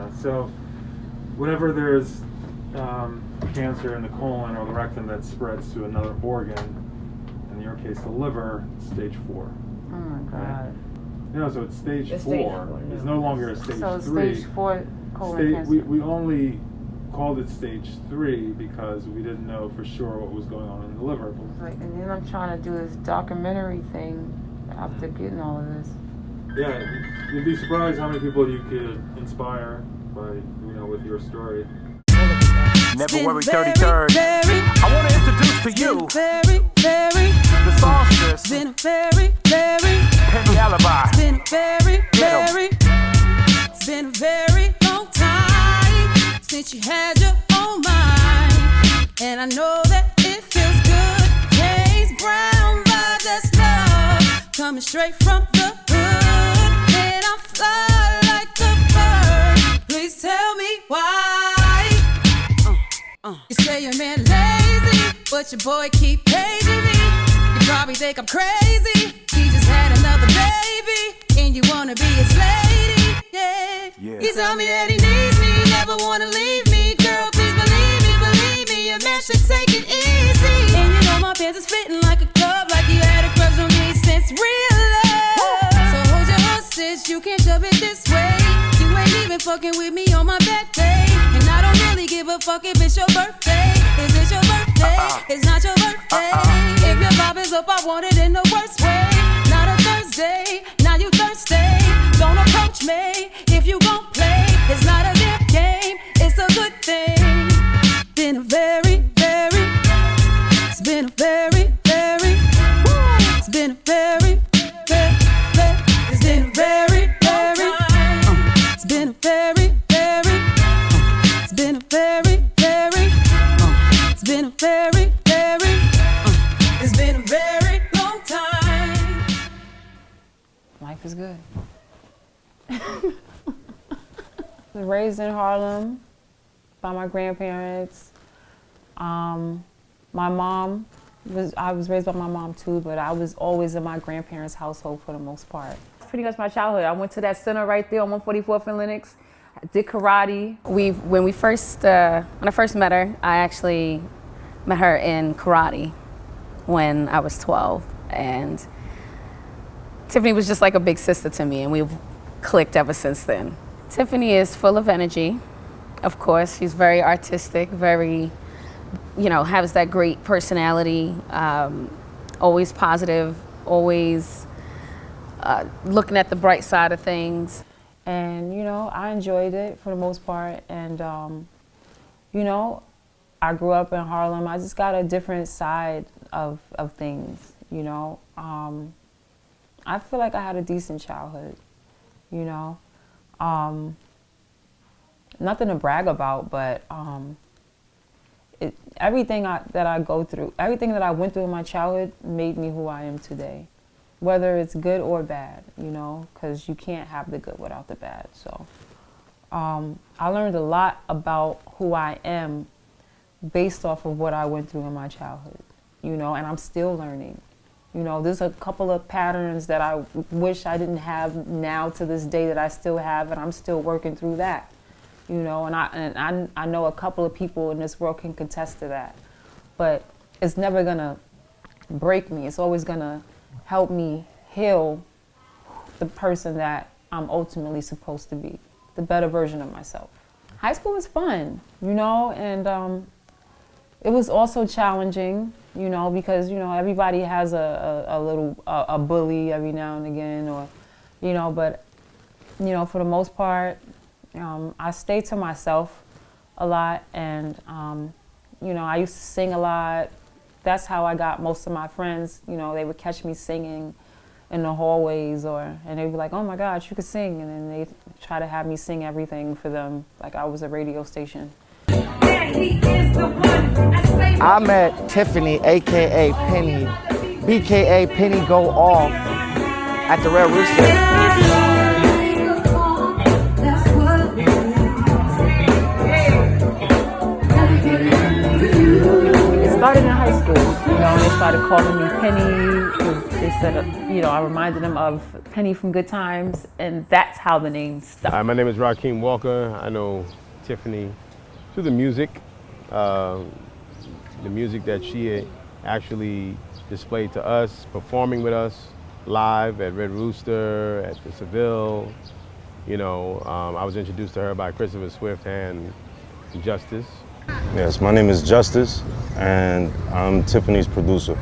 Yeah, so whenever there's cancer in the colon or the rectum that spreads to another organ, in your case the liver, it's stage 4. Oh my God. You know, so it's stage 4. It's no longer a stage 3. So stage 4 colon cancer. We only called it stage 3 because we didn't know for sure what was going on in the liver. Right, and then I'm trying to do this documentary thing after getting all of this. Yeah, you'd be surprised how many people you could inspire by, with your story. Never worry, 33rd. I want to introduce to you the songstress. Been a very Penny Alibi. Been a very long time since you had your own mind, and I know that it feels good. Haze brown vibes, that's love, coming straight from the hood, and I fly like a bird. Please tell me why. You say your man lazy, but your boy keep paging me. You probably think I'm crazy. He just had another baby, and you wanna be his lady, yeah. He tell me that he needs me, never wanna leave me. Girl, please believe me, your man should take it easy. And you know my pants is fitting like a glove, like you had a crush on me since real love. So hold your horses, you can't shove it this way. You ain't even fucking with me on my birthday, and I don't really give a fuck if it's your birthday. Is it your birthday? It's not your birthday. If your vibe is up, I want it in the worst way. Not a Thursday, now you thirsty. Don't approach me if you gon' play. It's not a damn game, it's a good thing. Been a very, it's been a very, it's been a very, it's been a very, it's been a very, it's been a very, it's been a very, it's been a very long time. Life is good. Raised in Harlem by my grandparents. My mom I was raised by my mom too, but I was always in my grandparents' household for the most part. Pretty much my childhood. I went to that center right there on 144th and Lenox. I did karate. When I first met her, I actually met her in karate when I was 12, and Tiffany was just like a big sister to me, and we've clicked ever since then. Tiffany is full of energy, of course. She's very artistic, very, has that great personality, always positive, always looking at the bright side of things. And, I enjoyed it for the most part. And, I grew up in Harlem. I just got a different side of things, I feel like I had a decent childhood, Nothing to brag about, but everything that I go through, everything that I went through in my childhood made me who I am today. Whether it's good or bad, because you can't have the good without the bad. So I learned a lot about who I am based off of what I went through in my childhood, and I'm still learning. There's a couple of patterns that I wish I didn't have now to this day that I still have, and I'm still working through that. And I know a couple of people in this world can contest to that. But it's never gonna break me. It's always gonna help me heal the person that I'm ultimately supposed to be, the better version of myself. High school was fun, and it was also challenging, because, everybody has a little bully every now and again, or, but, for the most part, I stayed to myself a lot, and, I used to sing a lot. That's how I got most of my friends. They would catch me singing in the hallways, and they'd be like, "Oh my God, you could sing!" And then they try to have me sing everything for them, like I was a radio station. I met Tiffany, aka Penny, BKA Penny Go Off, at the Red Rooster. It started in high school, they started calling me Penny. They said, you know, I reminded him of Penny from Good Times, and that's how the name stuck. Hi, my name is Rakeem Walker. I know Tiffany through the music that she actually displayed to us, performing with us live at Red Rooster, at the Seville. You know, I was introduced to her by Christopher Swift and Justice. Yes, my name is Justice, and I'm Tiffany's producer.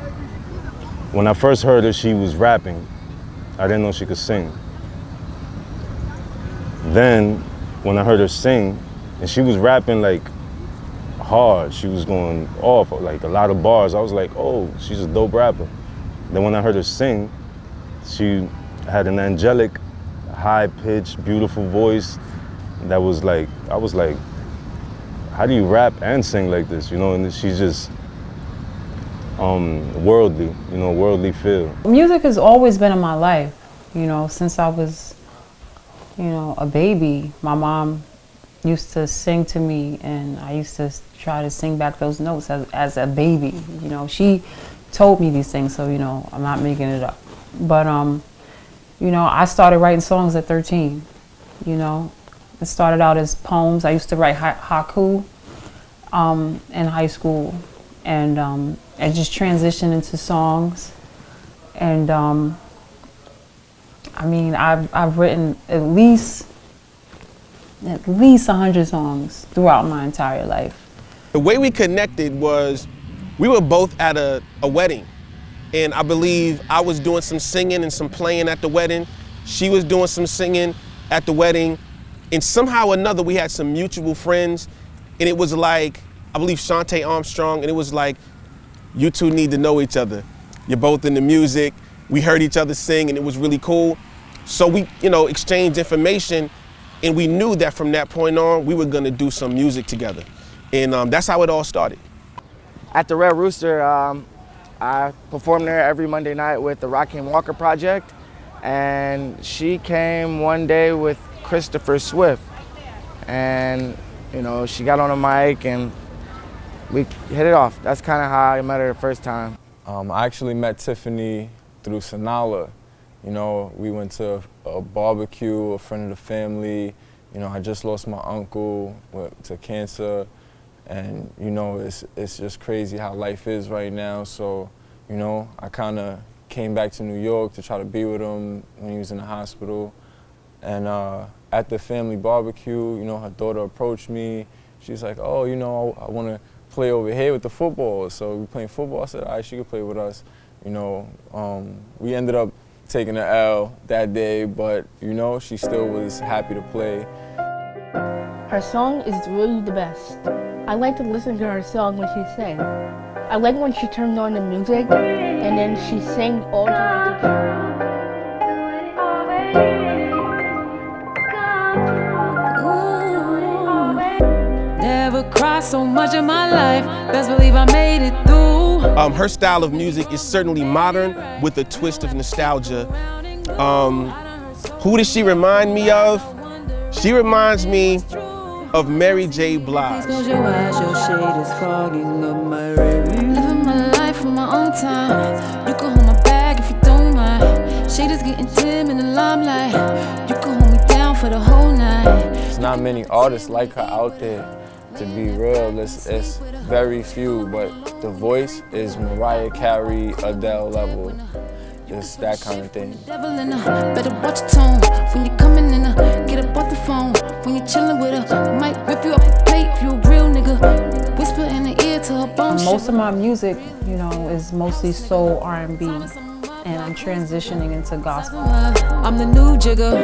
When I first heard her, she was rapping. I didn't know she could sing. Then, when I heard her sing, and she was rapping like hard, she was going off, like a lot of bars. I was like, oh, she's a dope rapper. Then when I heard her sing, she had an angelic, high-pitched, beautiful voice that was like, I was like, how do you rap and sing like this, you know? And she's just worldly, you know, worldly feel. Music has always been in my life, you know, since I was, you know, a baby. My mom used to sing to me, and I used to try to sing back those notes as a baby. You know, she told me these things, so, you know, I'm not making it up. But, you know, I started writing songs at 13, you know. It started out as poems. I used to write haiku in high school, and it just transitioned into songs. And I mean, I've written at least 100 songs throughout my entire life. The way we connected was we were both at a wedding, and I believe I was doing some singing and some playing at the wedding. She was doing some singing at the wedding, and somehow or another we had some mutual friends, and it was like, I believe Shantae Armstrong, and it was like, you two need to know each other. You're both in the music. We heard each other sing, and it was really cool. So we, you know, exchanged information, and we knew that from that point on, we were gonna do some music together. And that's how it all started. At the Red Rooster, I performed there every Monday night with the Rakeem Walker Project, and she came one day with Christopher Swift, and you know, she got on a mic and we hit it off. That's kind of how I met her the first time. I actually met Tiffany through Sanala. You know, we went to a barbecue, a friend of the family. You know, I just lost my uncle to cancer, and you know, it's just crazy how life is right now. So, you know, I kind of came back to New York to try to be with him when he was in the hospital. And at the family barbecue, you know, her daughter approached me. She's like, oh, you know, I want to play over here with the football. So we playing football. I said, all right, she could play with us. You know, we ended up taking an L that day, but, you know, she still was happy to play. Her song is really the best. I like to listen to her song when she sings. I like when she turned on the music and then she sang all the way together. Never cried so much in my life. Best believe I made it through. Her style of music is certainly modern with a twist of nostalgia. Who does she remind me of? She reminds me of Mary J. Blige. Close your eyes, your shade is fogging up my living my life in my own time. You can hold my bag if you don't mind. Shade is getting dim in the limelight. You can hold me down for the whole night. There's not many artists like her out there. To be real, it's very few, but the voice is Mariah Carey, Adele level. It's that kind of thing. Better watch your tone when you're coming in. Get up off the phone when you're chilling with her. Might rip you off the plate if you a real nigga. Whisper in the ear to her bones. Most of my music, you know, is mostly soul, R&B, and I'm transitioning into gospel. I'm the new jigger.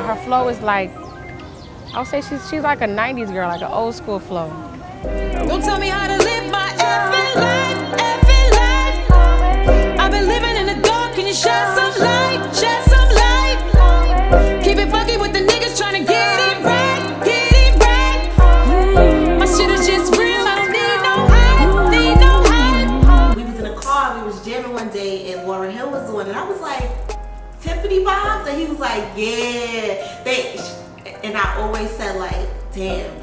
Her flow is like, I would say she's like a 90s girl, like an old school flow. Don't tell me how to live my effing life, effing life. I've been living in the dark, can you shed some light, shed some light? Keep it funky with the niggas trying to get it right, get it right. My shit is just real, I don't need no hype, need no hype. We was in a car, we was jamming one day, and Warren Hill was on, and I was like, Tiffany vibes, and he was like, and I always said like, damn,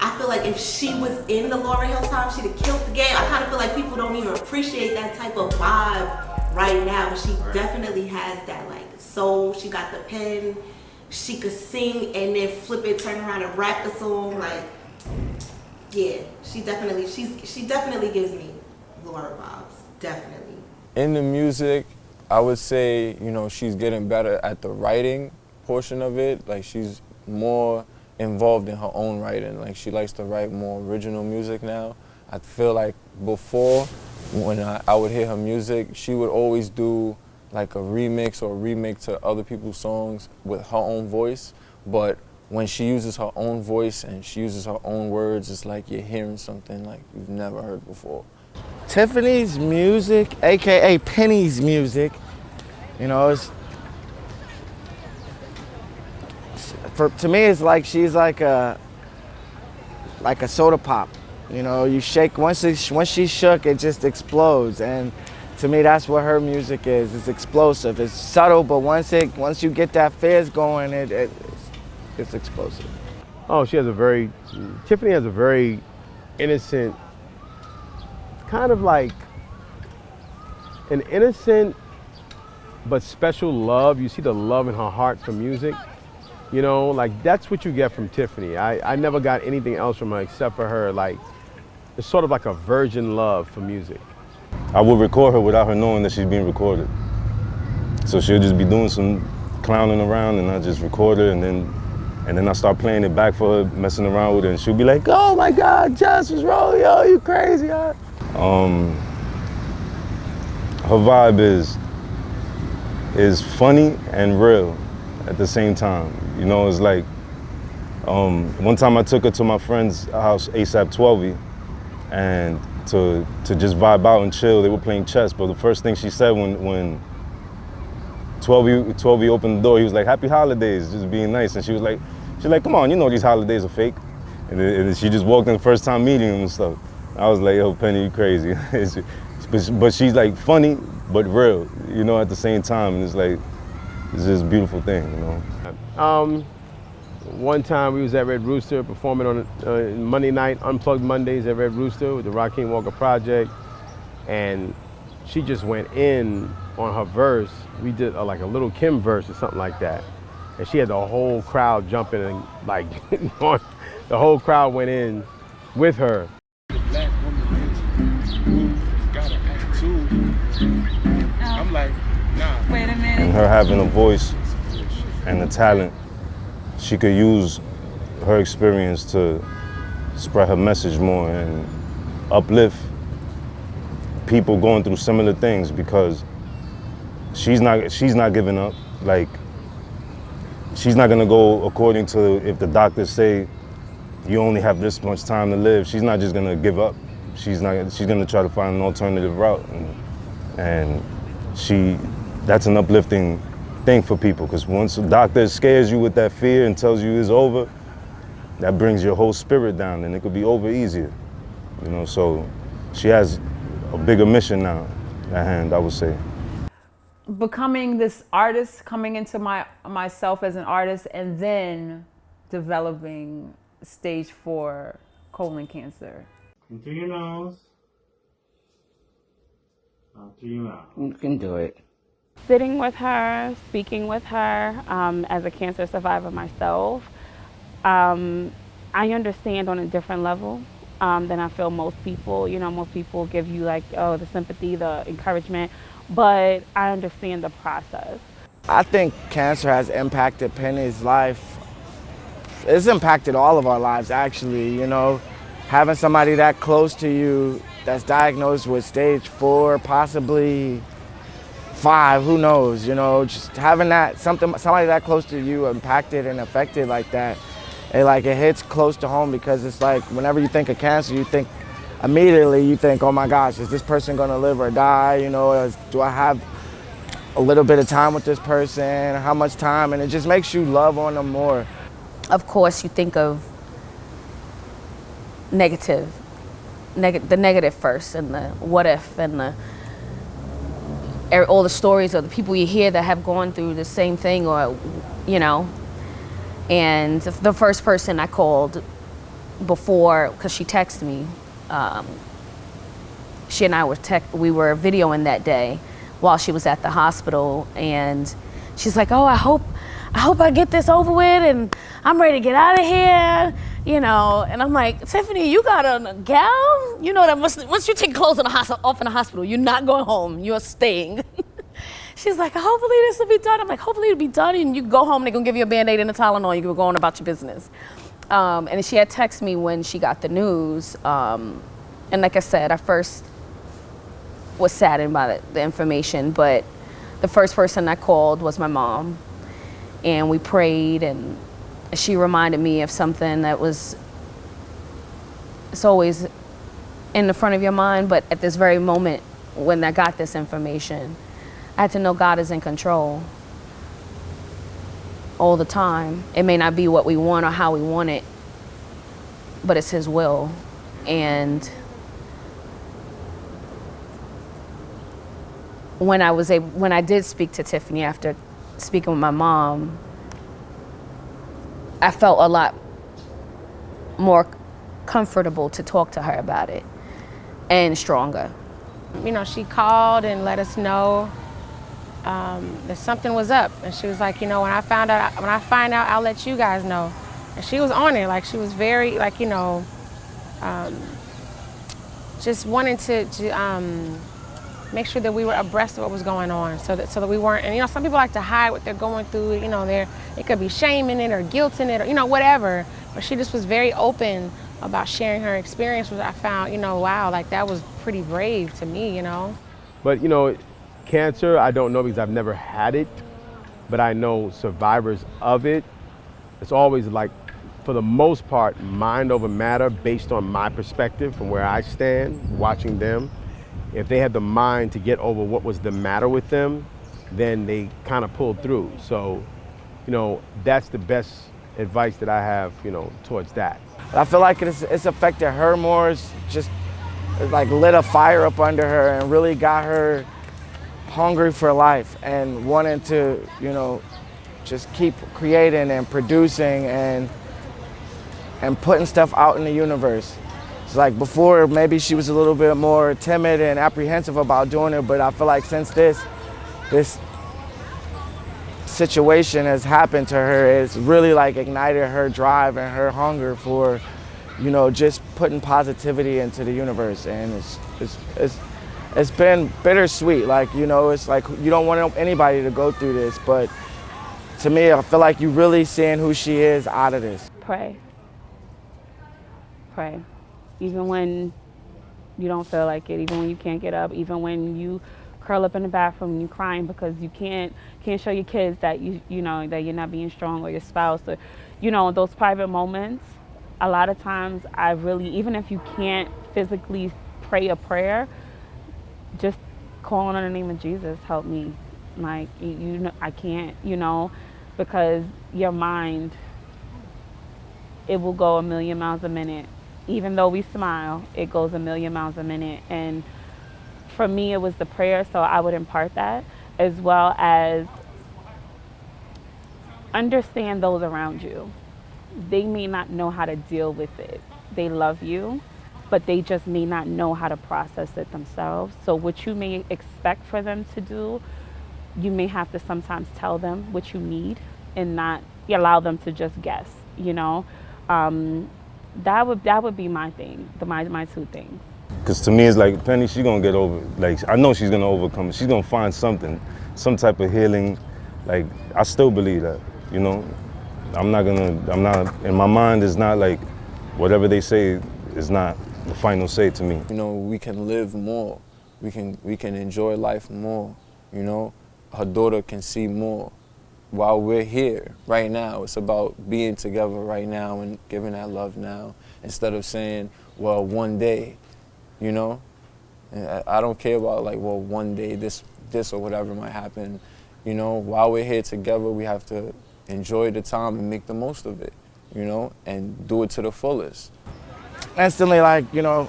I feel like if she was in the Lauryn Hill time, she'd have killed the game. I kind of feel like people don't even appreciate that type of vibe right now. She definitely has that like soul. She got the pen. She could sing and then flip it, turn around and rap the song. Like, yeah, she definitely gives me Laura vibes. Definitely. In the music, I would say, you know, she's getting better at the writing portion of it. Like, she's more involved in her own writing. Like, she likes to write more original music now. I feel like before, when I would hear her music, she would always do like a remix or a remake to other people's songs with her own voice. But when she uses her own voice and she uses her own words, it's like you're hearing something like you've never heard before. Tiffany's music, AKA Penny's music, you know, to me, it's like she's like a soda pop. You know, you shake, once she's shook, it just explodes. And to me, that's what her music is. It's explosive. It's subtle, but once you get that fizz going, it's explosive. Oh, Tiffany has a very innocent, kind of like an innocent but special love. You see the love in her heart for music. You know, like that's what you get from Tiffany. I never got anything else from her except for her, like, it's sort of like a virgin love for music. I would record her without her knowing that she's being recorded. So she'll just be doing some clowning around and I just record her and then I start playing it back for her, messing around with her, and she'll be like, oh my God, Jess was wrong, yo, you crazy, huh? Her vibe is funny and real at the same time. You know, it's like, one time I took her to my friend's house, ASAP 12, and to just vibe out and chill. They were playing chess, but the first thing she said when 12 opened the door, he was like, happy holidays, just being nice. And she's like, come on, you know these holidays are fake. And then she just walked in the first time meeting him and stuff. I was like, yo, Penny, you crazy. But she's like funny, but real, you know, at the same time. And it's like, it's just a beautiful thing, you know. One time we was at Red Rooster performing on Monday night, Unplugged Mondays at Red Rooster with the Rakim Walker Project, and she just went in on her verse. We did like a Little Kim verse or something like that, and she had the whole crowd jumping and like, the whole crowd went in with her. Black woman gotta act too. I'm like, nah. Wait a minute. And her having a voice and the talent, she could use her experience to spread her message more and uplift people going through similar things, because she's not giving up. Like, she's not gonna go according to if the doctors say you only have this much time to live. She's not just gonna give up. She's gonna try to find an alternative route, and that's an uplifting thing for people, because once a doctor scares you with that fear and tells you it's over, that brings your whole spirit down and it could be over easier, you know. So she has a bigger mission now at hand, I would say. Becoming this artist, coming into myself as an artist, and then developing stage 4 colon cancer. Into your nose. Out through your mouth. You can do it. Sitting with her, speaking with her, as a cancer survivor myself, I understand on a different level than I feel most people. You know, most people give you like, oh, the sympathy, the encouragement, but I understand the process. I think cancer has impacted Penny's life. It's impacted all of our lives, actually. You know, having somebody that close to you that's diagnosed with stage 4, possibly 5, who knows, you know, just having that, somebody that close to you impacted and affected like that, it hits close to home, because it's like whenever you think of cancer, you think, oh my gosh, is this person gonna live or die? You know, do I have a little bit of time with this person? How much time? And it just makes you love on them more. Of course, you think of the negative first, and the what if, and the all the stories of the people you hear that have gone through the same thing, or, you know. And the first person I called before, because she texted me, she and I we were videoing that day while she was at the hospital, and she's like, oh, I hope I get this over with and I'm ready to get out of here, you know. And I'm like, Tiffany, you got on a gown? You know that once you take clothes off in the hospital, you're not going home, you're staying. She's like, hopefully this will be done. I'm like, hopefully it'll be done and you go home and they're gonna give you a Band-Aid and a Tylenol, you can go on about your business. And she had texted me when she got the news. And like I said, I first was saddened by the information, but the first person I called was my mom. And we prayed, and she reminded me of something that it's always in the front of your mind, but at this very moment when I got this information, I had to know God is in control all the time. It may not be what we want or how we want it, but it's His will. And when I did speak to Tiffany after speaking with my mom, I felt a lot more comfortable to talk to her about it, and stronger. You know, she called and let us know that something was up, and she was like, you know, when I find out, I'll let you guys know. And she was on it, like she was very, like, you know, just wanting to make sure that we were abreast of what was going on, so that we weren't. And you know, some people like to hide what they're going through. You know, it could be shame in it or guilt in it, or, you know, whatever. But she just was very open about sharing her experience, which I found, you know, wow, like that was pretty brave to me, you know. But you know, cancer, I don't know because I've never had it, but I know survivors of it. It's always like, for the most part, mind over matter based on my perspective from where I stand, watching them. If they had the mind to get over what was the matter with them, then they kind of pulled through. So, you know, that's the best advice that I have, you know, towards that. I feel like it's affected her more. It's just like lit a fire up under her and really got her hungry for life and wanting to, you know, just keep creating and producing and putting stuff out in the universe. It's like before, maybe she was a little bit more timid and apprehensive about doing it, but I feel like since this situation has happened to her, it's really like ignited her drive and her hunger for, you know, just putting positivity into the universe. And it's been bittersweet. Like, you know, it's like you don't want anybody to go through this, but to me, I feel like you're really seeing who she is out of this. Pray. Pray. Even when you don't feel like it, even when you can't get up, even when you curl up in the bathroom and you're crying because you can't show your kids that you know that you're not being strong, or your spouse, or, you know, those private moments. A lot of times I really, even if you can't physically pray a prayer, just calling on the name of Jesus help me. Like, you know, I can't, you know, because your mind, it will go a million miles a minute. Even though we smile, it goes a million miles a minute. And for me, it was the prayer, so I would impart that, as well as understand those around you. They may not know how to deal with it. They love you, but they just may not know how to process it themselves. So what you may expect for them to do, you may have to sometimes tell them what you need and not allow them to just guess, you know. That would be my thing, my two things. Because to me, it's like, Penny, she's gonna get over it. Like, I know she's gonna overcome it. She's gonna find something, some type of healing. Like, I still believe that, you know. I'm not, in my mind, it's not like whatever they say is not the final say to me. You know, we can live more. We can enjoy life more, you know. Her daughter can see more. While we're here right now, it's about being together right now and giving that love now, instead of saying, well, one day, you know? And I don't care about, like, well, one day this or whatever might happen. You know, while we're here together, we have to enjoy the time and make the most of it, you know, and do it to the fullest. Instantly, like, you know,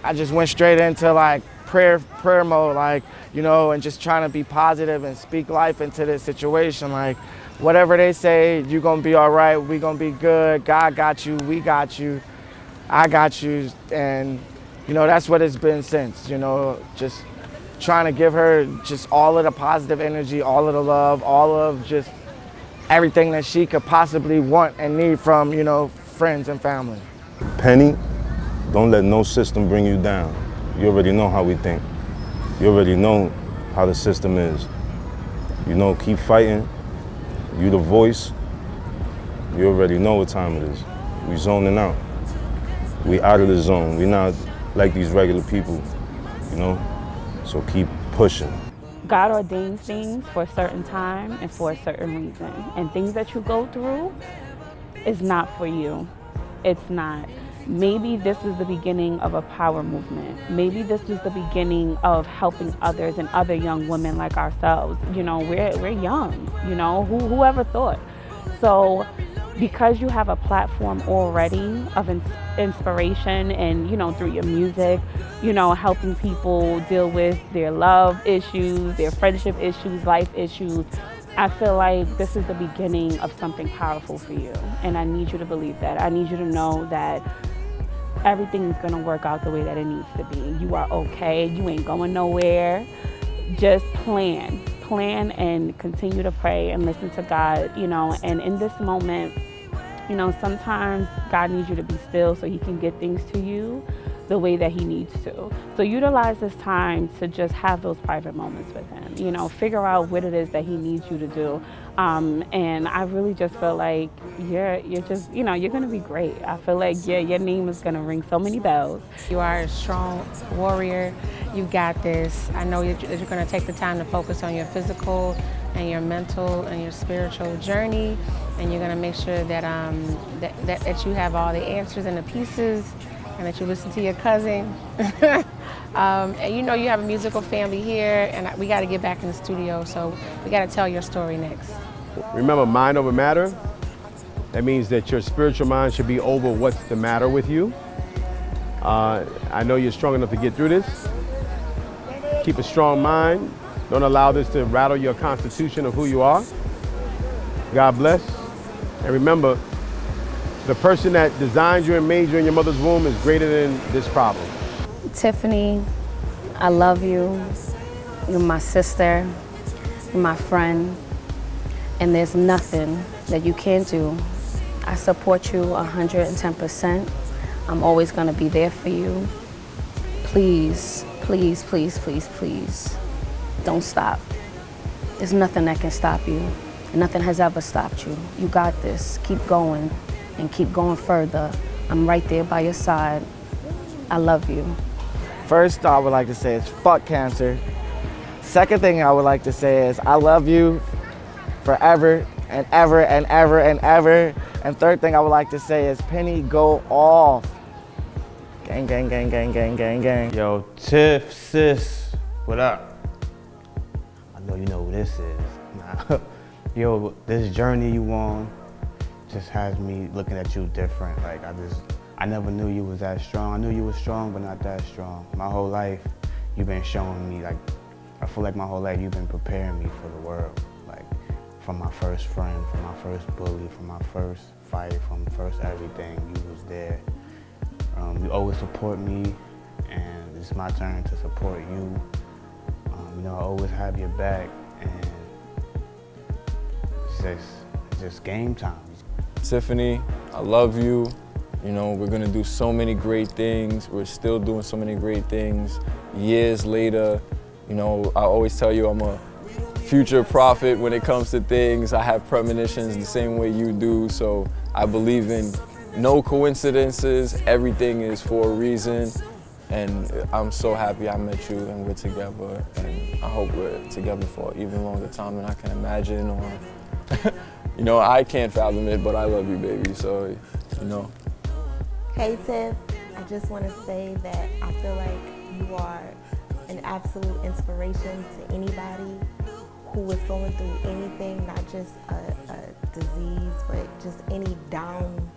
I just went straight into, like, prayer mode, like, you know, and just trying to be positive and speak life into this situation. Like, whatever they say, you're gonna be all right, we gonna be good, God got you, we got you, I got you. And, you know, that's what it's been since, you know, just trying to give her just all of the positive energy, all of the love, all of just everything that she could possibly want and need from, you know, friends and family. Penny, don't let no system bring you down. You already know how we think. You already know how the system is. You know, keep fighting. You the voice. You already know what time it is. We zoning out. We out of the zone. We not like these regular people, you know? So keep pushing. God ordains things for a certain time and for a certain reason. And things that you go through is not for you. It's not. Maybe this is the beginning of a power movement. Maybe this is the beginning of helping others and other young women like ourselves. You know, we're young, you know, whoever thought? So because you have a platform already of inspiration and, you know, through your music, you know, helping people deal with their love issues, their friendship issues, life issues, I feel like this is the beginning of something powerful for you. And I need you to believe that. I need you to know that everything is gonna work out the way that it needs to be. You are okay, you ain't going nowhere. Just plan and continue to pray and listen to God, you know, and in this moment, you know, sometimes God needs you to be still so he can get things to you the way that he needs to. So utilize this time to just have those private moments with him, you know, figure out what it is that he needs you to do. And I really just feel like you're just, you know, you're gonna be great. I feel like your name is gonna ring so many bells. You are a strong warrior. You got this. I know that you're gonna take the time to focus on your physical and your mental and your spiritual journey, and you're gonna make sure that that you have all the answers and the pieces, and that you listen to your cousin. And you know you have a musical family here, and we got to get back in the studio, so we got to tell your story next. Remember, mind over matter. That means that your spiritual mind should be over what's the matter with you. I know you're strong enough to get through this. Keep a strong mind. Don't allow this to rattle your constitution of who you are. God bless. And remember, the person that designed you and made you in your mother's womb is greater than this problem. Tiffany, I love you. You're my sister. You're my friend. And there's nothing that you can't do. I support you 110%. I'm always gonna be there for you. Please, please, please, please, please, don't stop. There's nothing that can stop you. And nothing has ever stopped you. You got this. Keep going and keep going further. I'm right there by your side. I love you. First, I would like to say is fuck cancer. Second thing I would like to say is I love you forever and ever and ever and ever. And third thing I would like to say is Penny, go off. Gang, gang, gang, gang, gang, gang, gang. Yo, Tiff, sis, what up? I know you know who this is. Nah. Yo, this journey you on just has me looking at you different. Like, I never knew you was that strong. I knew you was strong, but not that strong. My whole life, you've been showing me, like, I feel like my whole life you've been preparing me for the world. Like, from my first friend, from my first bully, from my first fight, from first everything, you was there. You always support me, and it's my turn to support you. You know, I always have your back, and it's just game time. Tiffany, I love you. You know, we're gonna do so many great things. We're still doing so many great things. Years later, you know, I always tell you I'm a future prophet when it comes to things. I have premonitions the same way you do, so I believe in no coincidences. Everything is for a reason, and I'm so happy I met you and we're together, and I hope we're together for an even longer time than I can imagine, or you know, I can't fathom it, but I love you, baby, so, you know. Hey, Tiff, I just want to say that I feel like you are an absolute inspiration to anybody who is going through anything, not just a disease, but just any down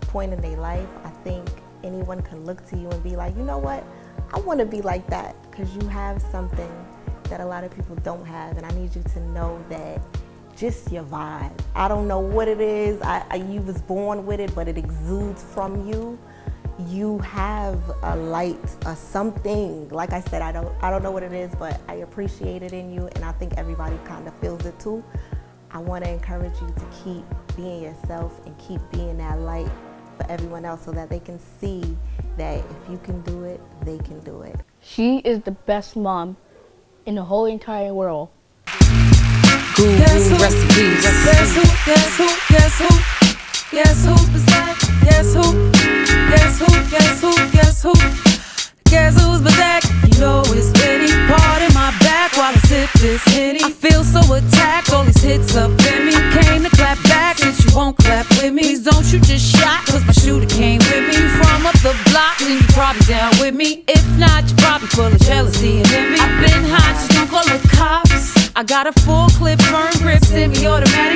point in their life. I think anyone can look to you and be like, you know what? I want to be like that because you have something that a lot of people don't have, and I need you to know that just your vibe. I don't know what it is. You was born with it, but it exudes from you. You have a light, something. Like I said, I don't know what it is, but I appreciate it in you, and I think everybody kind of feels it too. I want to encourage you to keep being yourself and keep being that light for everyone else so that they can see that if you can do it, they can do it. She is the best mom in the whole entire world. Guess who? Guess who? Guess who? Guess who? Guess who's beside? Guess who? Guess who? Guess who? Guess who? Guess who's back? You know it's Penny. Part in my back while I sip this Henny. I feel so attacked, all these hits up in me. I came to clap back since you won't clap with me. Please don't shoot your shot, cause my shooter came with me. You from up the block, then you probably down with me. If not, you're probably full of jealousy and envy. I've been hot, just don't call the cops. I got a full clip, firm grip, semi-automatic.